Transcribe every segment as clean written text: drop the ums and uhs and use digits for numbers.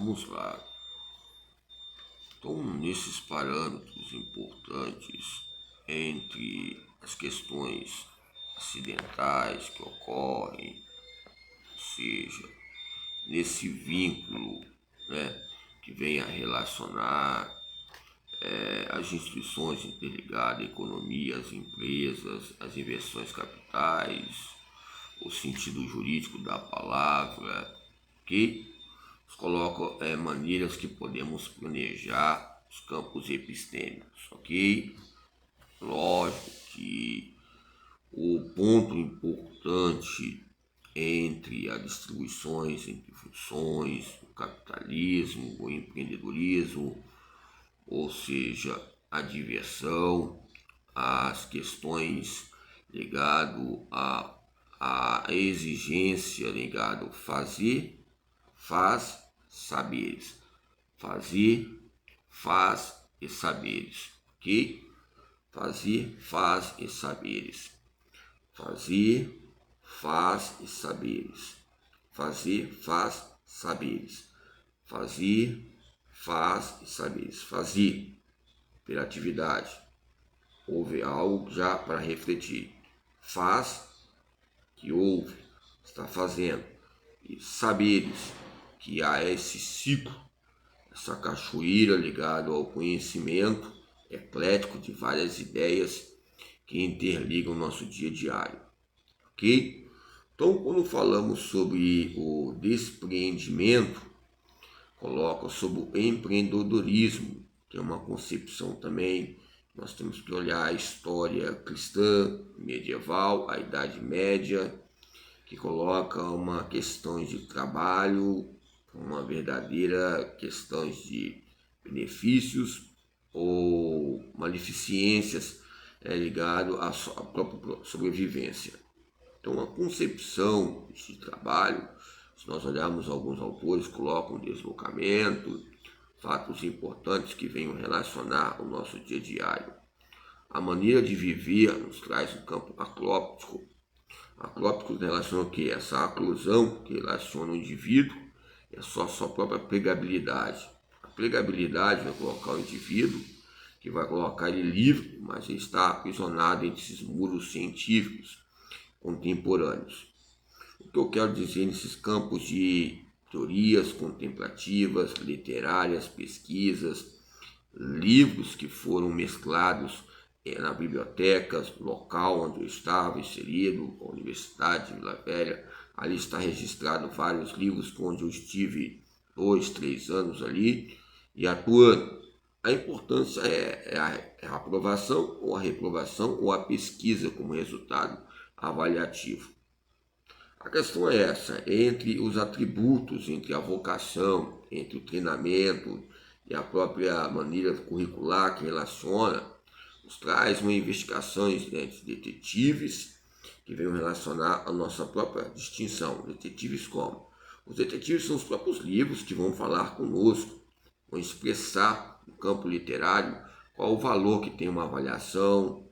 Vamos lá. Então, nesses parâmetros importantes entre as questões acidentais que ocorrem, ou seja, nesse vínculo, né, que vem a relacionar as instituições interligadas, a economia, as empresas, as inversões capitais, o sentido jurídico da palavra, que nos colocam maneiras que podemos planejar os campos epistêmicos, ok? Lógico que o ponto importante entre as distribuições, entre funções, o capitalismo, o empreendedorismo, ou seja, a diversão, as questões ligadas à exigência ligado fazer, faz, saberes. Fazer, faz e saberes, ok? Fazer, faz e saberes. Fazer, faz e saberes. Fazer, faz, saberes. Fazer, faz e saberes. Fazer, pela atividade. Houve algo já para refletir. Faz, que houve, está fazendo. E saberes, que há esse ciclo, essa cachoeira ligada ao conhecimento eclético de várias ideias que interligam o nosso dia diário, ok? Então, quando falamos sobre o despreendimento, coloca sobre o empreendedorismo, que é uma concepção também. Nós temos que olhar a história cristã, medieval, a Idade Média, que coloca uma questão de trabalho, uma verdadeira questão de benefícios ou maleficências ligado à própria sobrevivência. Então, a concepção de trabalho, se nós olharmos alguns autores, colocam deslocamento, fatos importantes que venham relacionar o nosso dia diário. A maneira de viver nos traz um campo aclóptico. Aclóptico relaciona o quê? Essa aclusão que relaciona o indivíduo e a sua própria pregabilidade. A pregabilidade vai colocar o indivíduo, que vai colocar ele livre, mas ele está aprisionado entre esses muros científicos contemporâneos. O que eu quero dizer nesses campos de teorias contemplativas, literárias, pesquisas, livros que foram mesclados na biblioteca local onde eu estava inserido, a Universidade de Vila Velha. Ali está registrado vários livros onde eu estive 2, 3 anos ali e atuando. A importância é a aprovação ou a reprovação ou a pesquisa como resultado avaliativo. A questão é essa, entre os atributos, entre a vocação, entre o treinamento e a própria maneira curricular que relaciona, nos traz uma investigação entre detetives que venham relacionar a nossa própria distinção. Detetives como? Os detetives são os próprios livros que vão falar conosco, vão expressar no campo literário qual o valor que tem uma avaliação,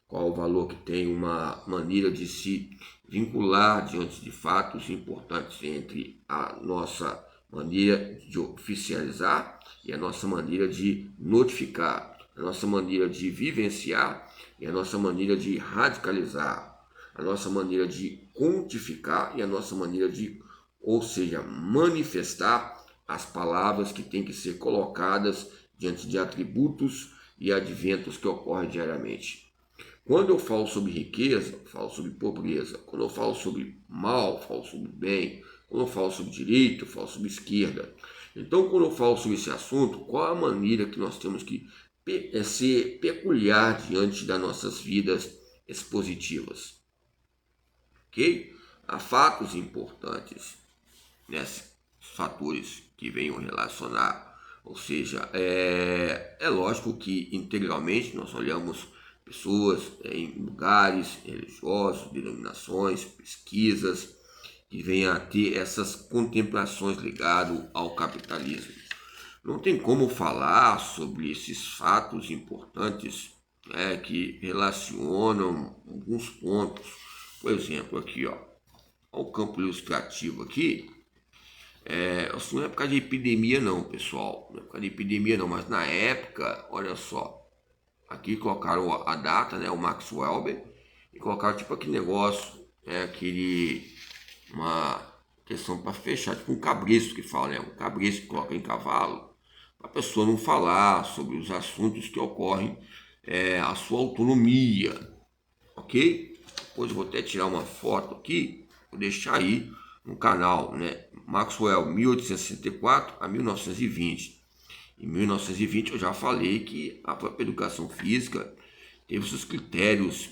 qual o valor que tem uma maneira de se vincular diante de fatos importantes entre a nossa maneira de oficializar e a nossa maneira de notificar, a nossa maneira de vivenciar e a nossa maneira de radicalizar, a nossa maneira de quantificar e a nossa maneira de, ou seja, manifestar as palavras que têm que ser colocadas diante de atributos e adventos que ocorrem diariamente. Quando eu falo sobre riqueza, eu falo sobre pobreza. Quando eu falo sobre mal, eu falo sobre bem. Quando eu falo sobre direito, eu falo sobre esquerda. Então, quando eu falo sobre esse assunto, qual é a maneira que nós temos que ser peculiar diante das nossas vidas expositivas? Ok? Há fatos importantes, nesses fatores que venham relacionar. Ou seja, é lógico que integralmente nós olhamos pessoas em lugares religiosos, denominações, pesquisas, que venham a ter essas contemplações ligadas ao capitalismo. Não tem como falar sobre esses fatos importantes que relacionam alguns pontos. Por exemplo, aqui, ó, o campo ilustrativo aqui, Isso não é por causa de epidemia não, pessoal. Não é por causa de epidemia não, mas na época, olha só, aqui colocaram a data, né, o Max Weber, e colocaram tipo aquele negócio, uma questão para fechar, tipo um cabresto que fala, né, um cabresto que coloca em cavalo, para a pessoa não falar sobre os assuntos que ocorrem, a sua autonomia, ok? Depois eu vou até tirar uma foto aqui, vou deixar aí no canal, né? Maxwell, 1864 a 1920. Em 1920 eu já falei que a própria educação física teve seus critérios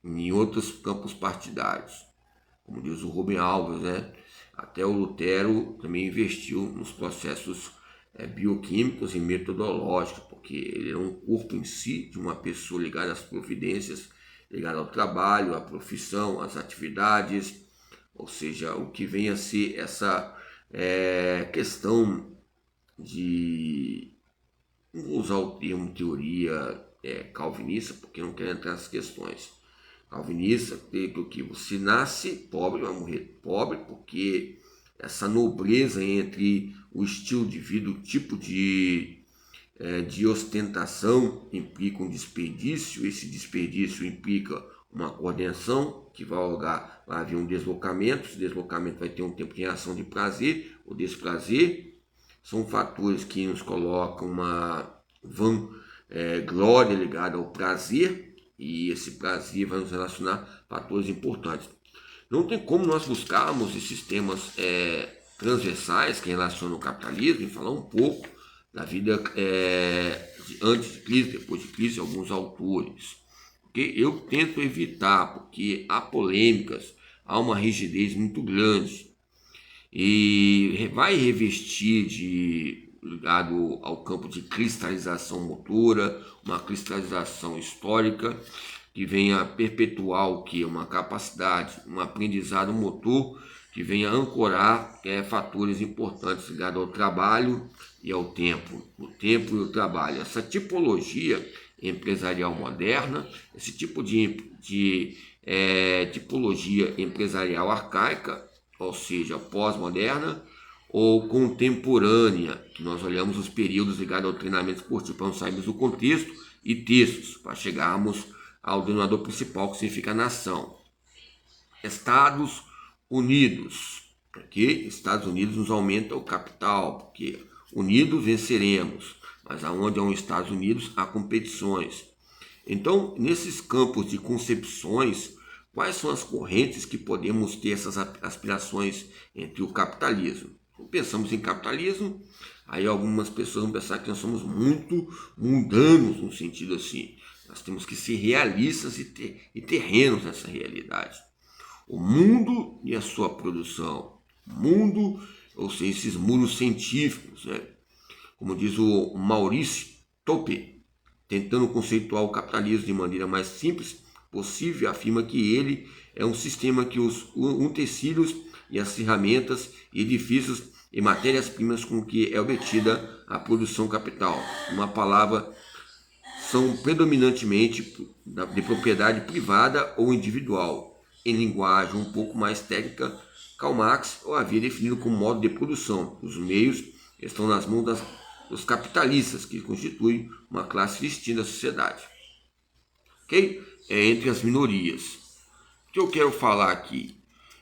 em outros campos partidários, como diz o Rubem Alves, né? Até o Lutero também investiu nos processos bioquímicos e metodológicos, porque ele é um corpo em si de uma pessoa ligada às providências, ligada ao trabalho, à profissão, às atividades, ou seja, o que vem a ser essa questão de, não vou usar o termo teoria calvinista, porque não quero entrar nessas questões. Calvinista, creio que você nasce pobre, vai morrer pobre, porque essa nobreza entre o estilo de vida, o tipo de ostentação implica um desperdício, esse desperdício implica uma coordenação, que vai haver um deslocamento, esse deslocamento vai ter um tempo de reação de prazer ou desprazer, são fatores que nos colocam uma glória ligada ao prazer, e esse prazer vai nos relacionar a fatores importantes. Não tem como nós buscarmos esses temas transversais que relacionam o capitalismo e falar um pouco da vida antes de crise, depois de crise, alguns autores. Okay? Eu tento evitar, porque há polêmicas, há uma rigidez muito grande e vai revestir ligado ao campo de cristalização motora, uma cristalização histórica que venha perpetuar o que? Uma capacidade, um aprendizado motor que venha ancorar fatores importantes ligados ao trabalho e ao tempo, o tempo e o trabalho. Essa tipologia empresarial moderna, esse tipo de tipologia empresarial arcaica, ou seja, pós-moderna, ou contemporânea, que nós olhamos os períodos ligados ao treinamento esportivo para não sairmos do contexto, e textos, para chegarmos ao denominador principal, que significa nação. Estados Unidos, ok? Estados Unidos nos aumenta o capital, porque unidos venceremos, mas aonde há um Estados Unidos há competições. Então, nesses campos de concepções, quais são as correntes que podemos ter essas aspirações entre o capitalismo? Pensamos em capitalismo, aí algumas pessoas vão pensar que nós somos muito mundanos no sentido assim. Nós temos que ser realistas e terrenos nessa realidade. O mundo e a sua produção. Mundo, ou seja, esses muros científicos, né? Como diz o Maurício Tope, tentando conceituar o capitalismo de maneira mais simples possível, afirma que ele é um sistema que os utensílios e as ferramentas e edifícios e matérias-primas com que é obtida a produção capital. Uma palavra, são predominantemente de propriedade privada ou individual. Em linguagem um pouco mais técnica, Karl Marx o havia definido como modo de produção. Os meios estão nas mãos dos capitalistas, que constituem uma classe distinta da sociedade. Ok? Entre as minorias. O que eu quero falar aqui?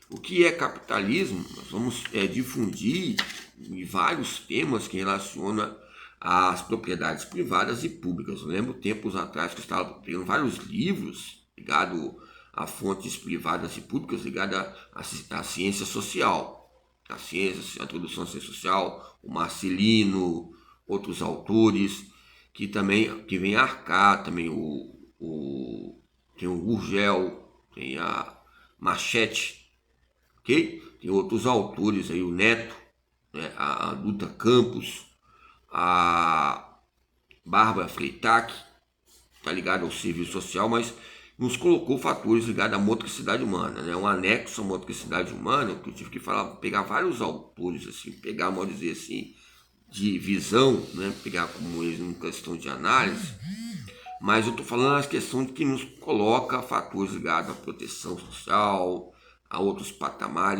O que é capitalismo? Nós vamos difundir vários temas que relacionam às propriedades privadas e públicas. Eu lembro tempos atrás que eu estava pegando vários livros ligados a fontes privadas e públicas ligadas à ciência social. A ciência, a introdução à ciência social, o Marcelino, outros autores, que vem arcar também tem o Gurgel, tem a Machete, ok? Tem outros autores aí, o Neto, né? a Dutra Campos, a Bárbara Freitag, está ligado ao serviço social, mas nos colocou fatores ligados à motricidade humana, né? Um anexo à motricidade humana, que eu tive que pegar vários autores, assim, pegar, vamos dizer assim, de visão, né? Pegar como eles em questão de análise, mas eu estou falando as questões que nos coloca fatores ligados à proteção social, a outros patamares.